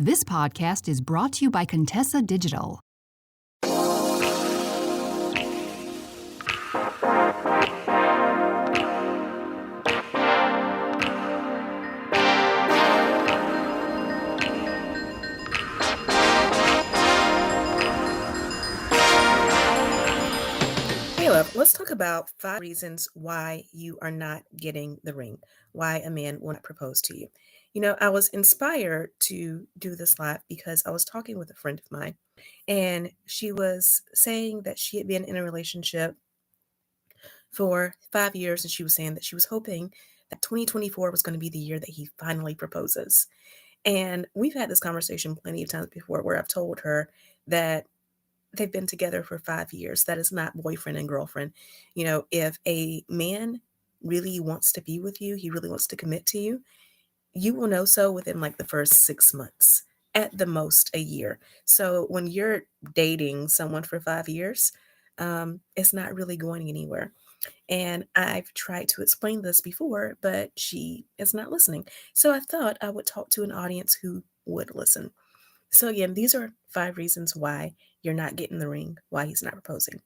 This podcast is brought to you by Contessa Digital. Hey, love, let's talk about 5 reasons why you are not getting the ring, why a man will not propose to you. I was inspired to do this live because I was talking with a friend of mine, and she was saying that she had been in a relationship for 5 years, and she was saying that she was hoping that 2024 was going to be the year that he finally proposes. And we've had this conversation plenty of times before where I've told her that they've been together for 5 years. That is not boyfriend and girlfriend. If a man really wants to be with you, he really wants to commit to you, you will know so within like the first 6 months, at the most a year. So when you're dating someone for 5 years, it's not really going anywhere. And I've tried to explain this before, but she is not listening. So I thought I would talk to an audience who would listen. So again, these are 5 reasons why you're not getting the ring, why he's not proposing.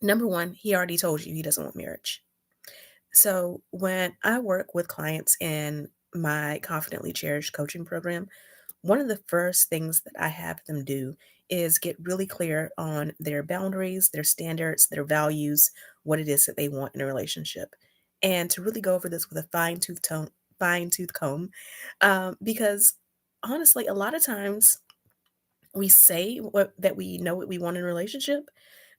Number 1, he already told you he doesn't want marriage. So when I work with clients in my Confidently Cherished coaching program, one of the first things that I have them do is get really clear on their boundaries, their standards, their values, what it is that they want in a relationship. And to really go over this with a fine tooth comb, because honestly, a lot of times we say that we know what we want in a relationship,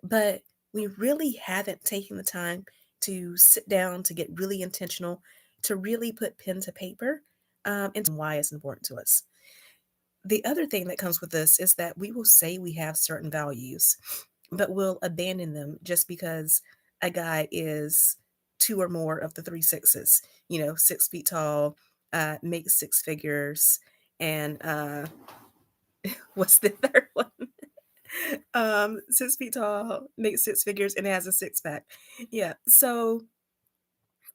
but we really haven't taken the time to sit down, to get really intentional, to really put pen to paper, and why it's important to us. The other thing that comes with this is that we will say we have certain values, but we'll abandon them just because a guy is 2 or more of the 3 sixes, 6 feet tall, makes 6 figures, and what's the third one? 6 feet tall, makes 6 figures, and has a six pack. Yeah. So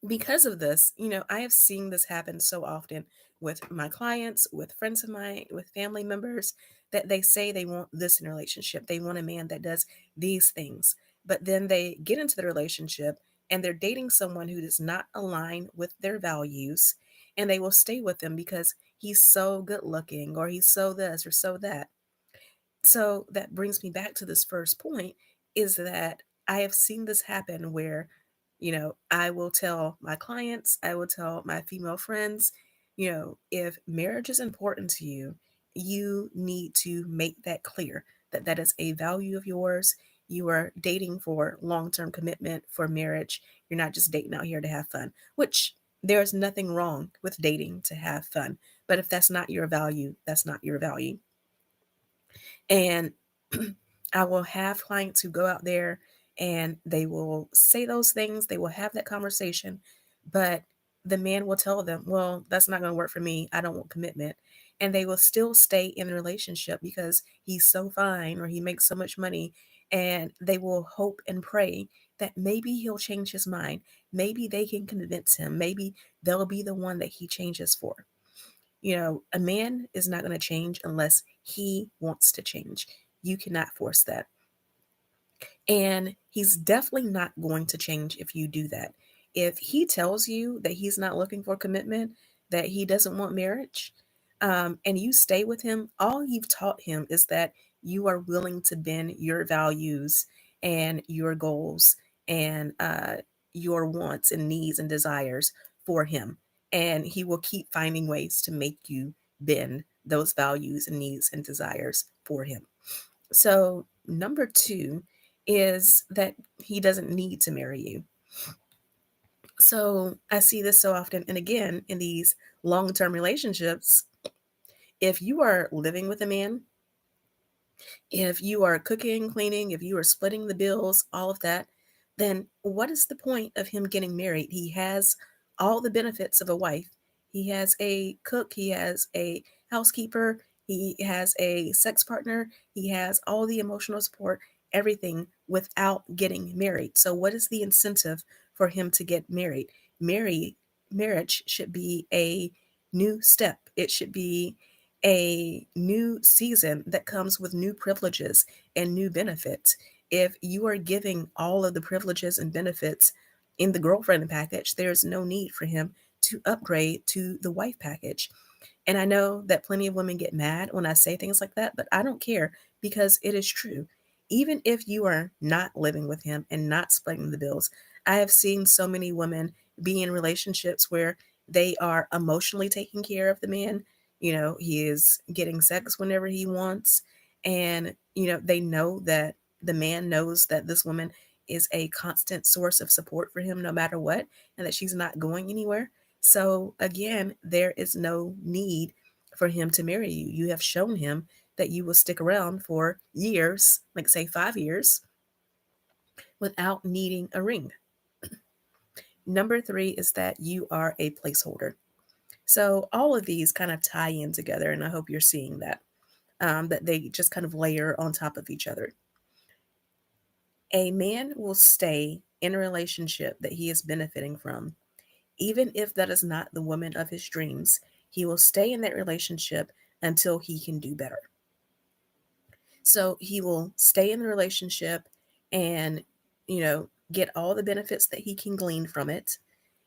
because of this, I have seen this happen so often with my clients, with friends of mine, with family members, that they say they want this in a relationship. They want a man that does these things. But then they get into the relationship and they're dating someone who does not align with their values, and they will stay with him because he's so good looking or he's so this or so that. So that brings me back to this first point, is that I have seen this happen where, I will tell my clients, I will tell my female friends, if marriage is important to you, you need to make that clear that that is a value of yours. You are dating for long-term commitment, for marriage. You're not just dating out here to have fun, which there's nothing wrong with dating to have fun. But if that's not your value, that's not your value. And I will have clients who go out there and they will say those things, they will have that conversation, but the man will tell them, well, that's not going to work for me. I don't want commitment. And they will still stay in the relationship because he's so fine or he makes so much money. And they will hope and pray that maybe he'll change his mind. Maybe they can convince him. Maybe they'll be the one that he changes for. A man is not going to change unless he wants to change. You cannot force that. And he's definitely not going to change if you do that. If he tells you that he's not looking for commitment, that he doesn't want marriage, and you stay with him, all you've taught him is that you are willing to bend your values and your goals and your wants and needs and desires for him. And he will keep finding ways to make you bend those values and needs and desires for him. So, number 2 is that he doesn't need to marry you. So, I see this so often. And again, in these long term relationships, if you are living with a man, if you are cooking, cleaning, if you are splitting the bills, all of that, then what is the point of him getting married? He has all the benefits of a wife. He has a cook, he has a housekeeper, he has a sex partner, he has all the emotional support, everything without getting married. So what is the incentive for him to get married? Marriage should be a new step. It should be a new season that comes with new privileges and new benefits. If you are giving all of the privileges and benefits in the girlfriend package, there's no need for him to upgrade to the wife package. And I know that plenty of women get mad when I say things like that, but I don't care because it is true. Even if you are not living with him and not splitting the bills, I have seen so many women be in relationships where they are emotionally taking care of the man. He is getting sex whenever he wants. And, they know that the man knows that this woman is a constant source of support for him no matter what, and that she's not going anywhere. So again, there is no need for him to marry you. You have shown him that you will stick around for years, like say 5 years, without needing a ring. Number three is that you are a placeholder. So all of these kind of tie in together, and I hope you're seeing that they just kind of layer on top of each other. A man will stay in a relationship that he is benefiting from. Even if that is not the woman of his dreams, he will stay in that relationship until he can do better. So he will stay in the relationship and, get all the benefits that he can glean from it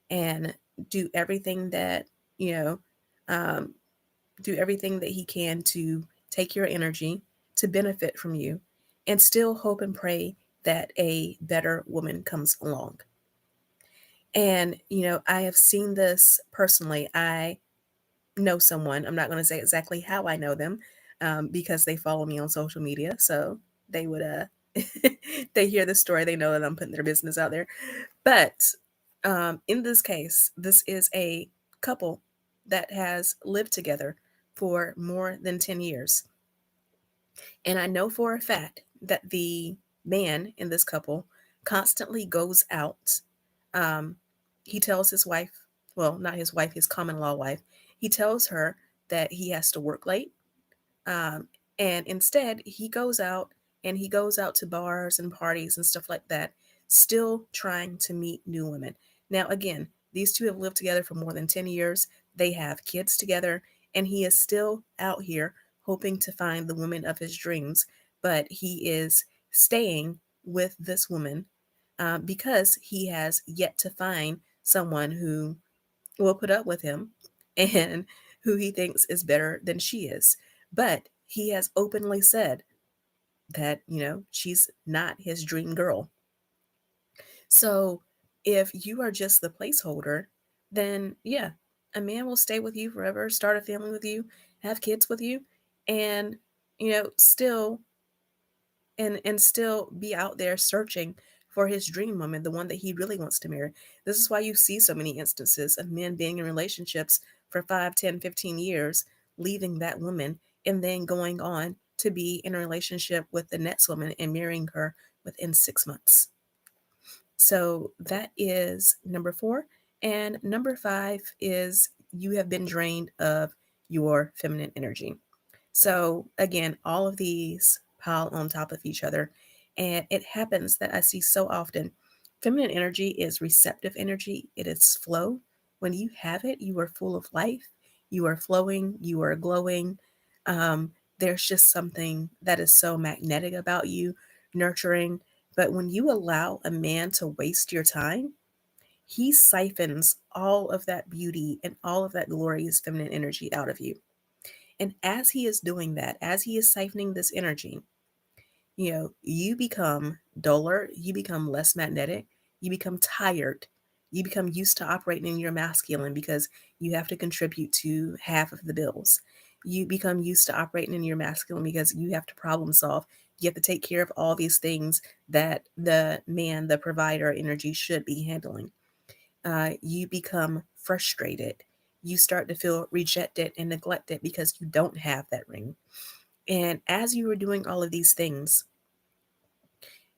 and do everything that, you know, um, do everything that he can to take your energy to benefit from you and still hope and pray that a better woman comes along. And, I have seen this personally. I know someone, I'm not going to say exactly how I know them because they follow me on social media. So they would, they hear the story, they know that I'm putting their business out there. But in this case, this is a couple that has lived together for more than 10 years. And I know for a fact that the man in this couple constantly goes out. Um, he tells his wife, well, not his wife, his common law wife, he tells her that he has to work late. Um, and instead, he goes out to bars and parties and stuff like that, still trying to meet new women. Now, again, these two have lived together for more than 10 years. They have kids together, and he is still out here hoping to find the woman of his dreams. But he is staying with this woman because he has yet to find someone who will put up with him and who he thinks is better than she is. But he has openly said that, she's not his dream girl. So if you are just the placeholder, then yeah, a man will stay with you forever, start a family with you, have kids with you, and, still still be out there searching for his dream woman, the one that he really wants to marry. This is why you see so many instances of men being in relationships for 5, 10, 15 years, leaving that woman, and then going on to be in a relationship with the next woman and marrying her within 6 months. So that is number four. And number five is you have been drained of your feminine energy. So again, all of these pile on top of each other. And it happens that I see so often. Feminine energy is receptive energy, it is flow. When you have it, you are full of life, you are flowing, you are glowing. Um, there's just something that is so magnetic about you, nurturing. But when you allow a man to waste your time, he siphons all of that beauty and all of that glorious feminine energy out of you. And as he is doing that, as he is siphoning this energy, you become duller, you become less magnetic, you become tired, you become used to operating in your masculine because you have to contribute to half of the bills. You become used to operating in your masculine because you have to problem solve. You have to take care of all these things that the man, the provider energy should be handling. You become frustrated. You start to feel rejected and neglected because you don't have that ring. And as you are doing all of these things,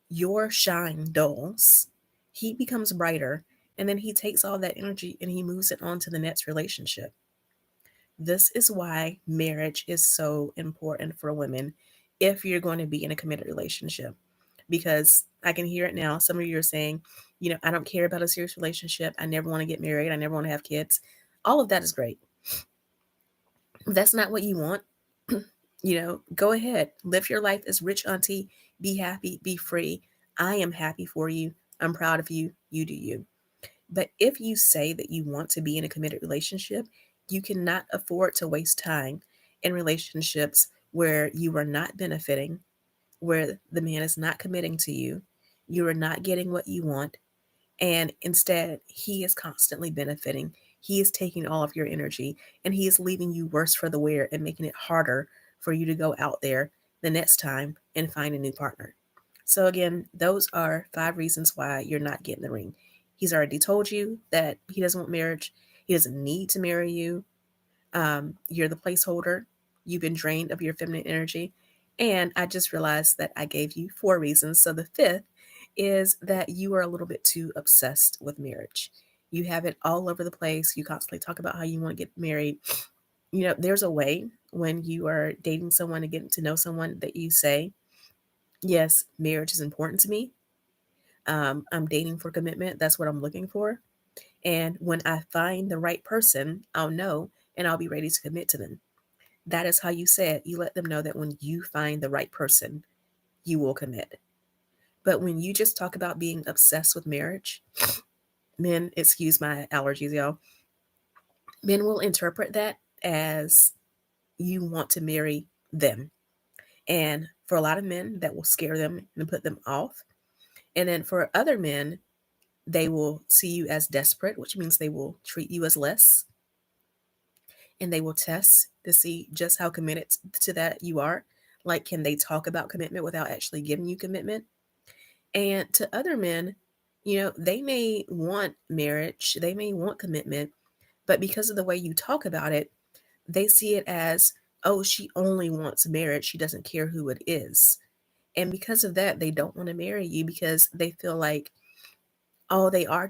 your shine dulls, he becomes brighter, and then he takes all that energy and he moves it on to the next relationship. This is why marriage is so important for women if you're going to be in a committed relationship. Because I can hear it now. Some of you are saying, I don't care about a serious relationship. I never want to get married. I never want to have kids. All of that is great. If that's not what you want, go ahead, live your life as rich auntie, be happy, be free. I am happy for you. I'm proud of you. You do you. But if you say that you want to be in a committed relationship, you cannot afford to waste time in relationships where you are not benefiting, where the man is not committing to you, you are not getting what you want, and instead he is constantly benefiting. He is taking all of your energy and he is leaving you worse for the wear and making it harder for you to go out there the next time and find a new partner. So, again, those are 5 reasons why you're not getting the ring. He's already told you that he doesn't want marriage. He doesn't need to marry you. You're the placeholder. You've been drained of your feminine energy. And I just realized that I gave you 4 reasons. So the 5th is that you are a little bit too obsessed with marriage. You have it all over the place. You constantly talk about how you want to get married. There's a way when you are dating someone and getting to know someone that you say, yes, marriage is important to me. I'm dating for commitment. That's what I'm looking for. And when I find the right person, I'll know and I'll be ready to commit to them. That is how you say it. You let them know that when you find the right person, you will commit. But when you just talk about being obsessed with marriage, men, excuse my allergies, y'all, men will interpret that as you want to marry them. And for a lot of men, that will scare them and put them off. And then for other men, they will see you as desperate, which means they will treat you as less. And they will test to see just how committed to that you are. Like, can they talk about commitment without actually giving you commitment? And to other men, they may want marriage, they may want commitment, but because of the way you talk about it, they see it as, oh, she only wants marriage. She doesn't care who it is. And because of that, they don't want to marry you because they feel like all you are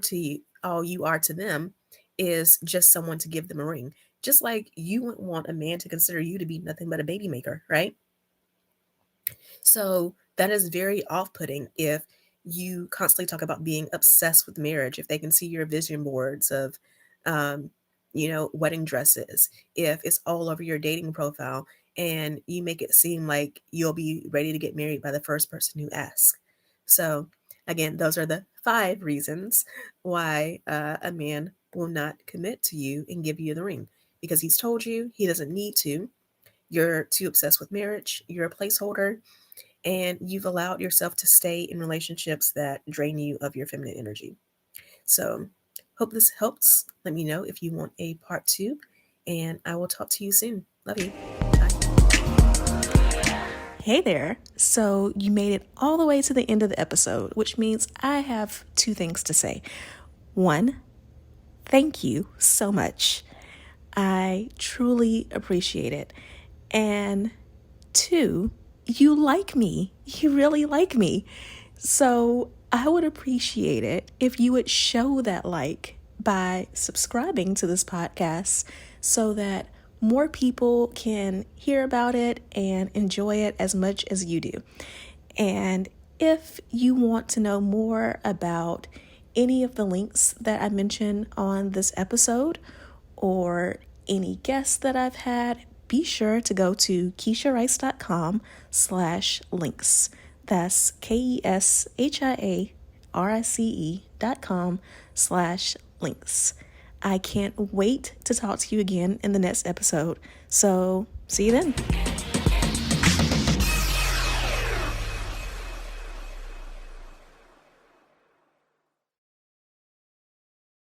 to them is just someone to give them a ring. Just like you wouldn't want a man to consider you to be nothing but a baby maker, right? So that is very off-putting if you constantly talk about being obsessed with marriage, if they can see your vision boards of, wedding dresses, if it's all over your dating profile and you make it seem like you'll be ready to get married by the first person who asks. So again, those are the 5 reasons why a man will not commit to you and give you the ring, because he's told you he doesn't need to. You're too obsessed with marriage. You're a placeholder. And you've allowed yourself to stay in relationships that drain you of your feminine energy. So, hope this helps. Let me know if you want a part 2, and I will talk to you soon. Love you. Bye. Hey there. So you made it all the way to the end of the episode, which means I have 2 things to say. 1, thank you so much. I truly appreciate it. And 2, you like me. You really like me. So I would appreciate it if you would show that like by subscribing to this podcast so that more people can hear about it and enjoy it as much as you do. And if you want to know more about any of the links that I mentioned on this episode or any guests that I've had, be sure to go to KeshiaRice.com/links. That's KeshiaRice.com/links. I can't wait to talk to you again in the next episode. So see you then.